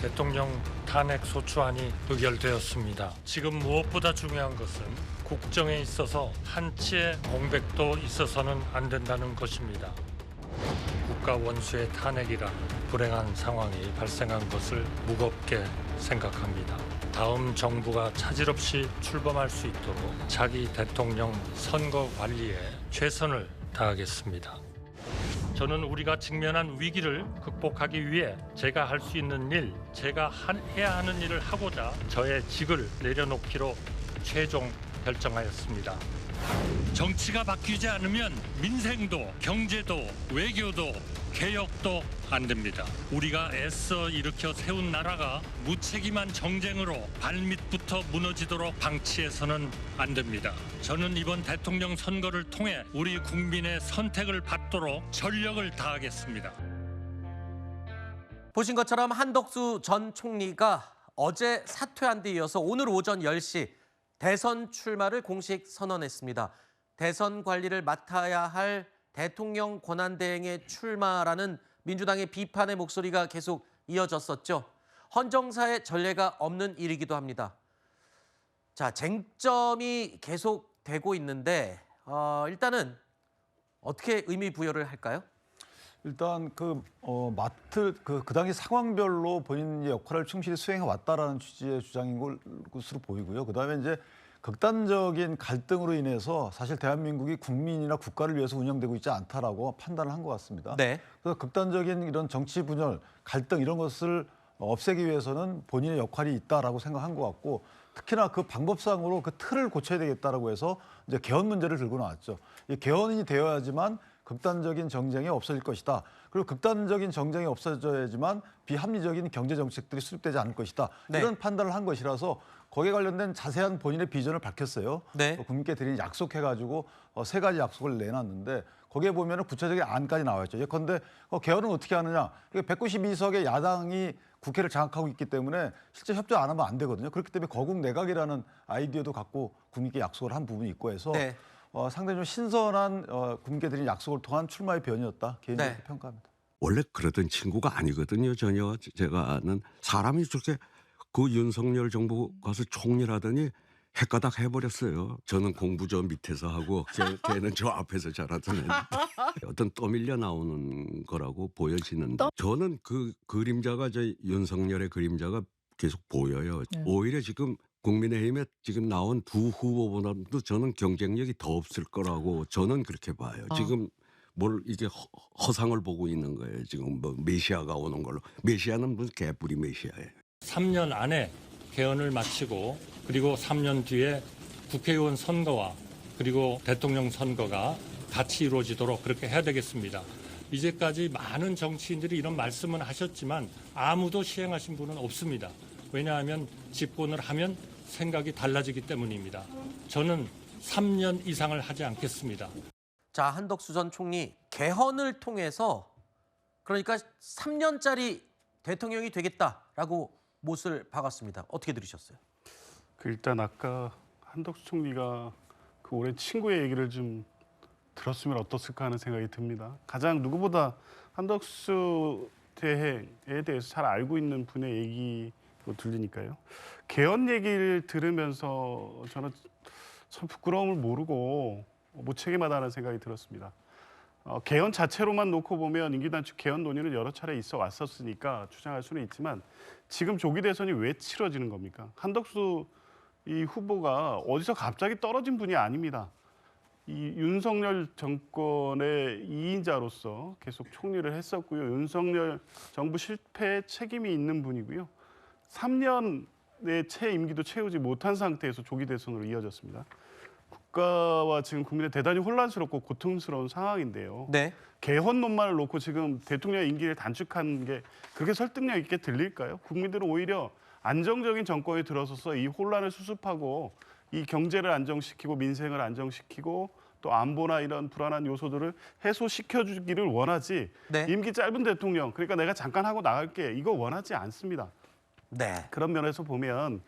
대통령 탄핵 소추안이 의결되었습니다. 지금 무엇보다 중요한 것은 국정에 있어서 한치의 공백도 있어서는 안 된다는 것입니다. 국가 원수의 탄핵이란 불행한 상황이 발생한 것을 무겁게 생각합니다. 다음 정부가 차질 없이 출범할 수 있도록 자기 대통령 선거 관리에 최선을 다하겠습니다. 저는 우리가 직면한 위기를 극복하기 위해 제가 할 수 있는 일, 제가 해야 하는 일을 하고자 저의 직을 내려놓기로 최종 결정하였습니다. 정치가 바뀌지 않으면 민생도, 경제도, 외교도, 개혁도 안 됩니다. 우리가 애써 일으켜 세운 나라가 무책임한 정쟁으로 발밑부터 무너지도록 방치해서는 안 됩니다. 저는 이번 대통령 선거를 통해 우리 국민의 선택을 받도록 전력을 다하겠습니다. 보신 것처럼 한덕수 전 총리가 어제 사퇴한 데 이어서 오늘 오전 10시 대선 출마를 공식 선언했습니다. 대선 관리를 맡아야 할 대통령 권한대행의 출마라는 민주당의 비판의 목소리가 계속 이어졌었죠. 헌정사의 전례가 없는 일이기도 합니다. 자, 쟁점이 계속되고 있는데 일단은 어떻게 의미 부여를 할까요? 일단 그 당시 상황별로 본인의 역할을 충실히 수행해 왔다라는 취지의 주장인 것으로 보이고요. 그다음에 이제 극단적인 갈등으로 인해서 사실 대한민국이 국민이나 국가를 위해서 운영되고 있지 않다라고 판단을 한 것 같습니다. 네. 그래서 극단적인 이런 정치 분열, 갈등 이런 것을 없애기 위해서는 본인의 역할이 있다라고 생각한 것 같고, 특히나 그 방법상으로 그 틀을 고쳐야 되겠다라고 해서 이제 개헌 문제를 들고 나왔죠. 이 개헌이 되어야지만 극단적인 정쟁이 없어질 것이다. 그리고 극단적인 정쟁이 없어져야지만 비합리적인 경제 정책들이 수립되지 않을 것이다. 네. 이런 판단을 한 것이라서 거기에 관련된 자세한 본인의 비전을 밝혔어요. 네. 국민께 드린 약속해가지고 3가지 약속을 내놨는데 거기에 보면은 구체적인 안까지 나와 있죠. 예컨대 개헌은 어떻게 하느냐. 192석의 야당이 국회를 장악하고 있기 때문에 실제 협조 안 하면 안 되거든요. 그렇기 때문에 거국 내각이라는 아이디어도 갖고 국민께 약속을 한 부분이 있고 해서 네. 상당히 좀 신선한 국민께 드린 약속을 통한 출마의 변이었다. 개인적으로 네. 평가합니다. 원래 그러던 친구가 아니거든요. 전혀 제가 아는 사람이 저렇게 그 윤석열 정부 가서 총리라더니 헷가닥 해버렸어요. 저는 공부 저 밑에서 하고 걔는 저 앞에서 잘하던 애인데 어떤 떠밀려 나오는 거라고 보여지는데 저는 그 그림자가 윤석열의 그림자가 계속 보여요. 오히려 지금 국민의힘에 지금 나온 두 후보보다도 저는 경쟁력이 더 없을 거라고 저는 그렇게 봐요. 지금 뭘 이게 허상을 보고 있는 거예요. 지금 뭐 메시아가 오는 걸로. 메시아는 무슨 개뿔이 메시아예요. 3년 안에 개헌을 마치고 그리고 3년 뒤에 국회의원 선거와 그리고 대통령 선거가 같이 이루어지도록 그렇게 해야 되겠습니다. 이제까지 많은 정치인들이 이런 말씀은 하셨지만 아무도 시행하신 분은 없습니다. 왜냐하면 집권을 하면 생각이 달라지기 때문입니다. 저는 3년 이상을 하지 않겠습니다. 자, 한덕수 전 총리 개헌을 통해서 그러니까 3년짜리 대통령이 되겠다라고 못을 박았습니다. 어떻게 들으셨어요? 일단 아까 한덕수 총리가 그 오랜 친구의 얘기를 좀 들었으면 어떻을까 하는 생각이 듭니다. 가장 누구보다 한덕수 대행에 대해서 잘 알고 있는 분의 얘기로 들리니까요. 개헌 얘기를 들으면서 저는 참 부끄러움을 모르고 무책임하다는 생각이 들었습니다. 개헌 자체로만 놓고 보면 임기단축 개헌 논의는 여러 차례 있어 왔었으니까 주장할 수는 있지만 지금 조기 대선이 왜 치러지는 겁니까? 한덕수 이 후보가 어디서 갑자기 떨어진 분이 아닙니다. 이 윤석열 정권의 2인자로서 계속 총리를 했었고요. 윤석열 정부 실패에 책임이 있는 분이고요. 3년의 채 임기도 채우지 못한 상태에서 조기 대선으로 이어졌습니다. 국가와 지금 국민의 대단히 혼란스럽고 고통스러운 상황인데요. 네. 개헌론만을 놓고 지금 대통령 임기를 단축한 게 그렇게 설득력 있게 들릴까요? 국민들은 오히려 안정적인 정권이 들어서서 이 혼란을 수습하고 이 경제를 안정시키고 민생을 안정시키고 또 안보나 이런 불안한 요소들을 해소시켜주기를 원하지 네. 임기 짧은 대통령, 그러니까 내가 잠깐 하고 나갈게, 이거 원하지 않습니다. 네. 그런 면에서 보면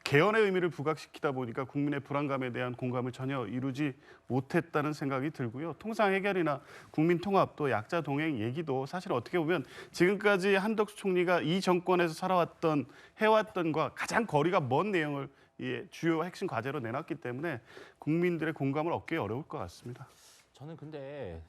개헌의 의미를 부각시키다 보니까 국민의 불안감에 대한 공감을 전혀 이루지 못했다는 생각이 들고요. 통상 해결이나 국민 통합 또 약자 동행 얘기도 사실 어떻게 보면 지금까지 한덕수 총리가 이 정권에서 살아왔던 해왔던과 가장 거리가 먼 내용을 주요 핵심 과제로 내놨기 때문에 국민들의 공감을 얻기 어려울 것 같습니다. 저는 근데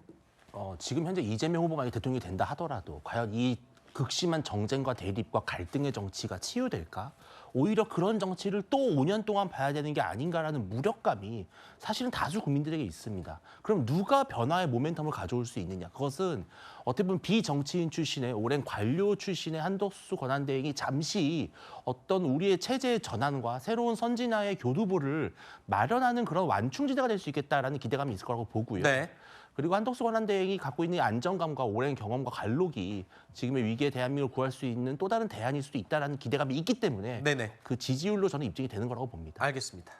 지금 현재 이재명 후보가 대통령이 된다 하더라도 과연 이 극심한 정쟁과 대립과 갈등의 정치가 치유될까? 오히려 그런 정치를 또 5년 동안 봐야 되는 게 아닌가라는 무력감이 사실은 다수 국민들에게 있습니다. 그럼 누가 변화의 모멘텀을 가져올 수 있느냐? 그것은 어떻게 보면 비정치인 출신의 오랜 관료 출신의 한덕수 권한대행이 잠시 어떤 우리의 체제의 전환과 새로운 선진화의 교두보를 마련하는 그런 완충지대가 될 수 있겠다라는 기대감이 있을 거라고 보고요. 네. 그리고 한덕수 권한대행이 갖고 있는 안정감과 오랜 경험과 관록이 지금의 위기에 대한민국을 구할 수 있는 또 다른 대안일 수도 있다는 기대감이 있기 때문에 네네. 그 지지율로 저는 입증이 되는 거라고 봅니다. 알겠습니다.